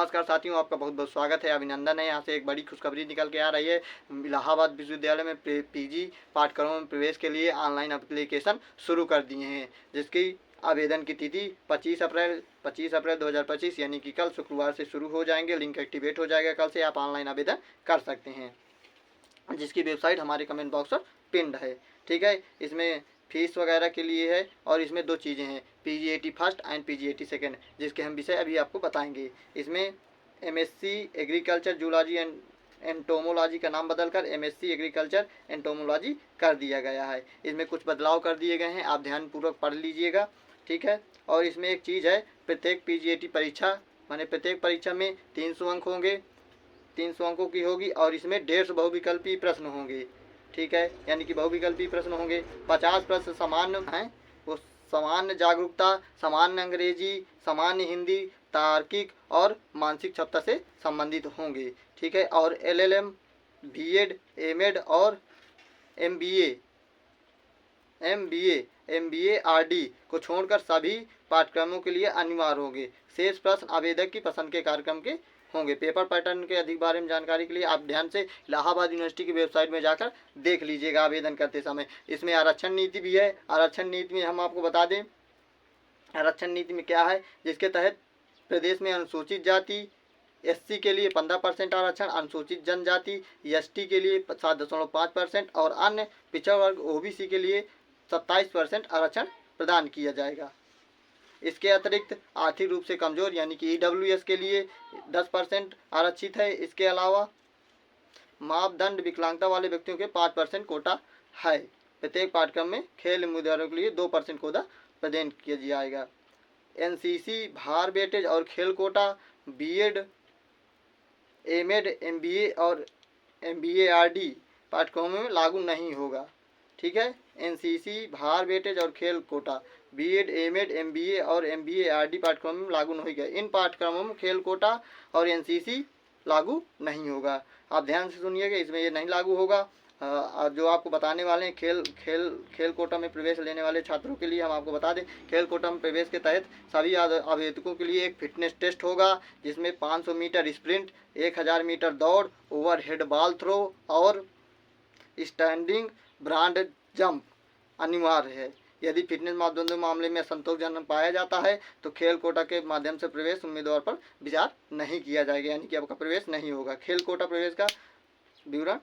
नमस्कार साथियों, आपका बहुत बहुत स्वागत है, अभिनंदन है। यहाँ से एक बड़ी खुशखबरी निकल के आ रही है। इलाहाबाद विश्वविद्यालय में पीजी पाठ्यक्रमों में प्रवेश के लिए ऑनलाइन एप्लीकेशन शुरू कर दिए हैं, जिसकी आवेदन की तिथि 25 अप्रैल 2025 यानी कि कल शुक्रवार से शुरू हो जाएंगे। लिंक एक्टिवेट हो जाएगा, कल से आप ऑनलाइन आवेदन कर सकते हैं, जिसकी वेबसाइट हमारे कमेंट बॉक्स पर पिंड है। ठीक है, इसमें फीस वगैरह के लिए है और इसमें दो चीज़ें हैं, PGAT first and PGAT second, जिसके हम विषय अभी आपको बताएंगे। इसमें MSc agriculture zoology and entomology का नाम बदलकर एमएससी एग्रीकल्चर एंटोमोलॉजी कर दिया गया है। इसमें कुछ बदलाव कर दिए गए हैं, आप ध्यानपूर्वक पढ़ लीजिएगा। ठीक है, और इसमें एक चीज़ है, प्रत्येक पीजीएटी परीक्षा माने प्रत्येक परीक्षा में 300 अंक होंगे, 300 अंकों की होगी और इसमें 150 बहुविकल्पी प्रश्न होंगे। ठीक है, यानी कि बहुविकल्पी प्रश्न होंगे। 50 प्रश्न सामान्य हैं, वो सामान्य जागरूकता, सामान्य अंग्रेजी, सामान्य हिंदी, तार्किक और मानसिक क्षमता से संबंधित होंगे। ठीक है, और एलएलएम, बीएड, एमएड और एमबीए एमबीए आरडी को छोड़कर सभी पाठ्यक्रमों के लिए अनिवार्य होंगे। शेष प्रश्न आवेदक की पसंद के कार्यक्रम के होंगे। पेपर पैटर्न के अधिक बारे में जानकारी के लिए आप ध्यान से इलाहाबाद यूनिवर्सिटी की वेबसाइट में जाकर देख लीजिएगा आवेदन करते समय। इसमें आरक्षण नीति भी है। आरक्षण नीति में हम आपको बता दें, आरक्षण नीति में क्या है, जिसके तहत प्रदेश में अनुसूचित जाति एससी के लिए 15% आरक्षण, अनुसूचित जनजाति एसटी के लिए 7.5% और अन्य पिछड़ा वर्ग ओबीसी के लिए 27% आरक्षण प्रदान किया जाएगा। इसके अतिरिक्त आर्थिक रूप से कमजोर यानी कि ईडब्ल्यूएस के लिए 10% आरक्षित है। इसके अलावा मापदंड विकलांगता वाले व्यक्तियों के 5% कोटा है। प्रत्येक पाठ्यक्रम में खेल उम्मीदवारों के लिए 2% कोटा प्रदान किया जाएगा। एनसीसी, भार वेटेज और खेल कोटा बीएड, एमएड, एमबीए और एमबीए आरडी पाठ्यक्रमों में लागू नहीं होगा। ठीक है, एनसीसी, भार वेटेज और खेल कोटा बीएड, एमएड, एमबीए और एमबीए आरडी पाठ्यक्रम में लागू नहीं होगा। इन पाठ्यक्रमों में खेल कोटा और एनसीसी लागू नहीं होगा। आप ध्यान से सुनिएगा, इसमें ये नहीं लागू होगा। जो आपको बताने वाले हैं, खेल कोटा में प्रवेश लेने वाले छात्रों के लिए हम आपको बता दें, खेल कोटा में प्रवेश के तहत सभी आवेदकों के लिए एक फिटनेस टेस्ट होगा, जिसमें 500 मीटर स्प्रिंट, 1000 मीटर दौड़, ओवरहेड बॉल थ्रो और स्टैंडिंग ब्रांड जंप अनिवार्य है। यदि फिटनेस मापदंडों मामले में संतोषजनक पाया जाता है तो खेल कोटा के माध्यम से प्रवेश उम्मीदवार पर विचार नहीं किया जाएगा, यानी कि आपका प्रवेश नहीं होगा। खेल कोटा प्रवेश का विवरण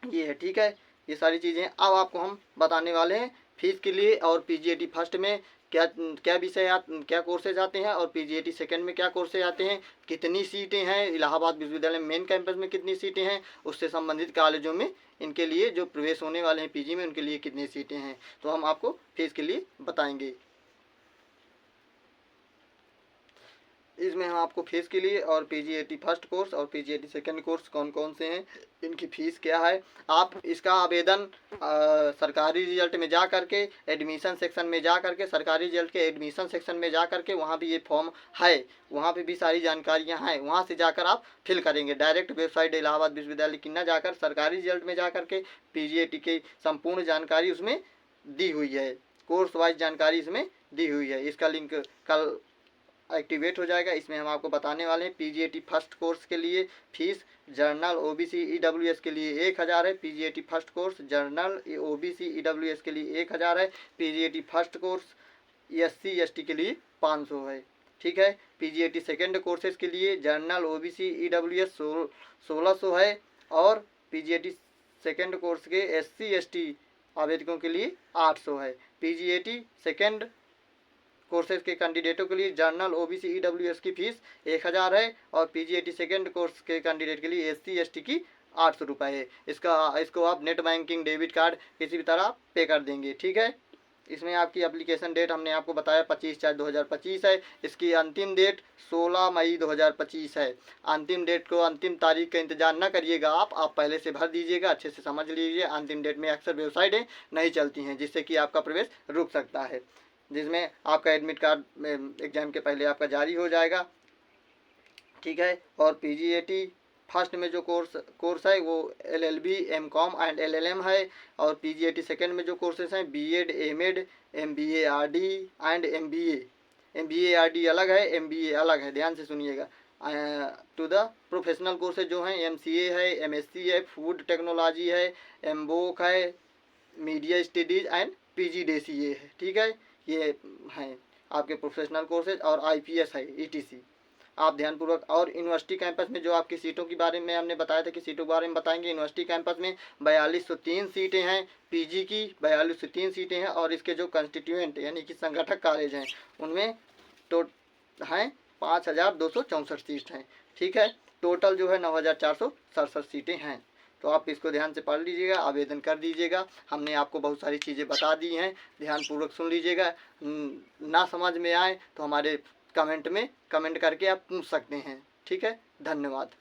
ये है। ठीक है, ये सारी चीज़ें अब आपको हम बताने वाले हैं। फीस के लिए और पीजीएटी फर्स्ट में क्या विषय क्या कोर्सेज आते हैं और पीजीएटी सेकंड में क्या कोर्सेज आते हैं, कितनी सीटें हैं, इलाहाबाद विश्वविद्यालय मेन कैंपस में कितनी सीटें हैं, उससे संबंधित कॉलेजों में इनके लिए जो प्रवेश होने वाले हैं पीजी में उनके लिए कितनी सीटें हैं, तो हम आपको फीस के लिए बताएंगे। इसमें हम आपको फीस के लिए और पीजीएटी फर्स्ट कोर्स और पीजीएटी सेकंड कोर्स कौन कौन से हैं, इनकी फ़ीस क्या है, आप इसका आवेदन सरकारी रिजल्ट में जा करके एडमिशन सेक्शन में जा करके सरकारी रिजल्ट के एडमिशन सेक्शन में जा करके वहाँ भी ये फॉर्म है, वहाँ पे भी सारी जानकारियाँ हैं, वहाँ से जाकर आप फिल करेंगे। डायरेक्ट वेबसाइट इलाहाबाद विश्वविद्यालय की न जाकर सरकारी रिजल्ट में जा करके पीजीएटी की संपूर्ण जानकारी उसमें दी हुई है, कोर्स वाइज जानकारी इसमें दी हुई है। इसका लिंक कल एक्टिवेट हो जाएगा। इसमें हम आपको बताने वाले हैं पीजीएटी फर्स्ट कोर्स के लिए फीस जर्नल ओबीसी ईडब्ल्यूएस के लिए 1000 है, PGAT first course journal OBC EWS के लिए 1000 है, PGAT first course SC ST के लिए 500 है। ठीक है, पीजीएटी सेकंड कोर्सेज के लिए जर्नल ओबीसी ईडब्ल्यूएस 1600 है और पीजीएटी सेकंड कोर्स के एससी एसटी आवेदकों के लिए 800 है। पीजीएटी सेकंड कोर्सेज के कैंडिडेटों के लिए जर्नल ओबीसी ईडब्ल्यूएस की फीस 1000 है और पीजीएटी सेकंड कोर्स के कैंडिडेट के लिए एससी एसटी की 800 रुपये है। इसको आप नेट बैंकिंग, डेबिट कार्ड किसी भी तरह पे कर देंगे। ठीक है, इसमें आपकी एप्लीकेशन डेट हमने आपको बताया 25/4/2025 है। इसकी अंतिम डेट 16 मई 2025 है। अंतिम डेट को, अंतिम तारीख का इंतजार न करिएगा, आप पहले से भर दीजिएगा। अच्छे से समझ लीजिए, अंतिम डेट में अक्सर वेबसाइटें नहीं चलती हैं, जिससे कि आपका प्रवेश रुक सकता है, जिसमें आपका एडमिट कार्ड एग्जाम के पहले आपका जारी हो जाएगा। ठीक है, और पीजीएटी फर्स्ट में जो कोर्स है वो एलएलबी, एमकॉम एंड एलएलएम है और पीजीएटी सेकंड में जो कोर्सेज हैं B Ed, M Ed, MBA RD and MBA. MBA RD अलग है, एमबीए अलग है, ध्यान से सुनिएगा। टू द प्रोफेशनल कोर्सेज जो हैं MCA है, MSc है, फूड टेक्नोलॉजी है, MBOC है, मीडिया स्टडीज़ एंड PGDCA है। ठीक है, ये हैं आपके प्रोफेशनल कोर्सेज और IPS है ETC। आप ध्यानपूर्वक, और यूनिवर्सिटी कैंपस में जो आपकी सीटों के बारे में हमने बताया था कि सीटों के बारे में बताएंगे। यूनिवर्सिटी कैंपस में 4203 सीटें हैं, PG की 4203 सीटें हैं, और इसके जो कंस्टिट्यूएंट यानी कि संगठक कॉलेज हैं उनमें तो हैं 5264 सीट हैं। ठीक है, टोटल जो है 9467 सीटें हैं। तो आप इसको ध्यान से पढ़ लीजिएगा, आवेदन कर दीजिएगा। हमने आपको बहुत सारी चीज़ें बता दी हैं, ध्यानपूर्वक सुन लीजिएगा। ना समझ में आए तो हमारे कमेंट में कमेंट करके आप पूछ सकते हैं। ठीक है, धन्यवाद।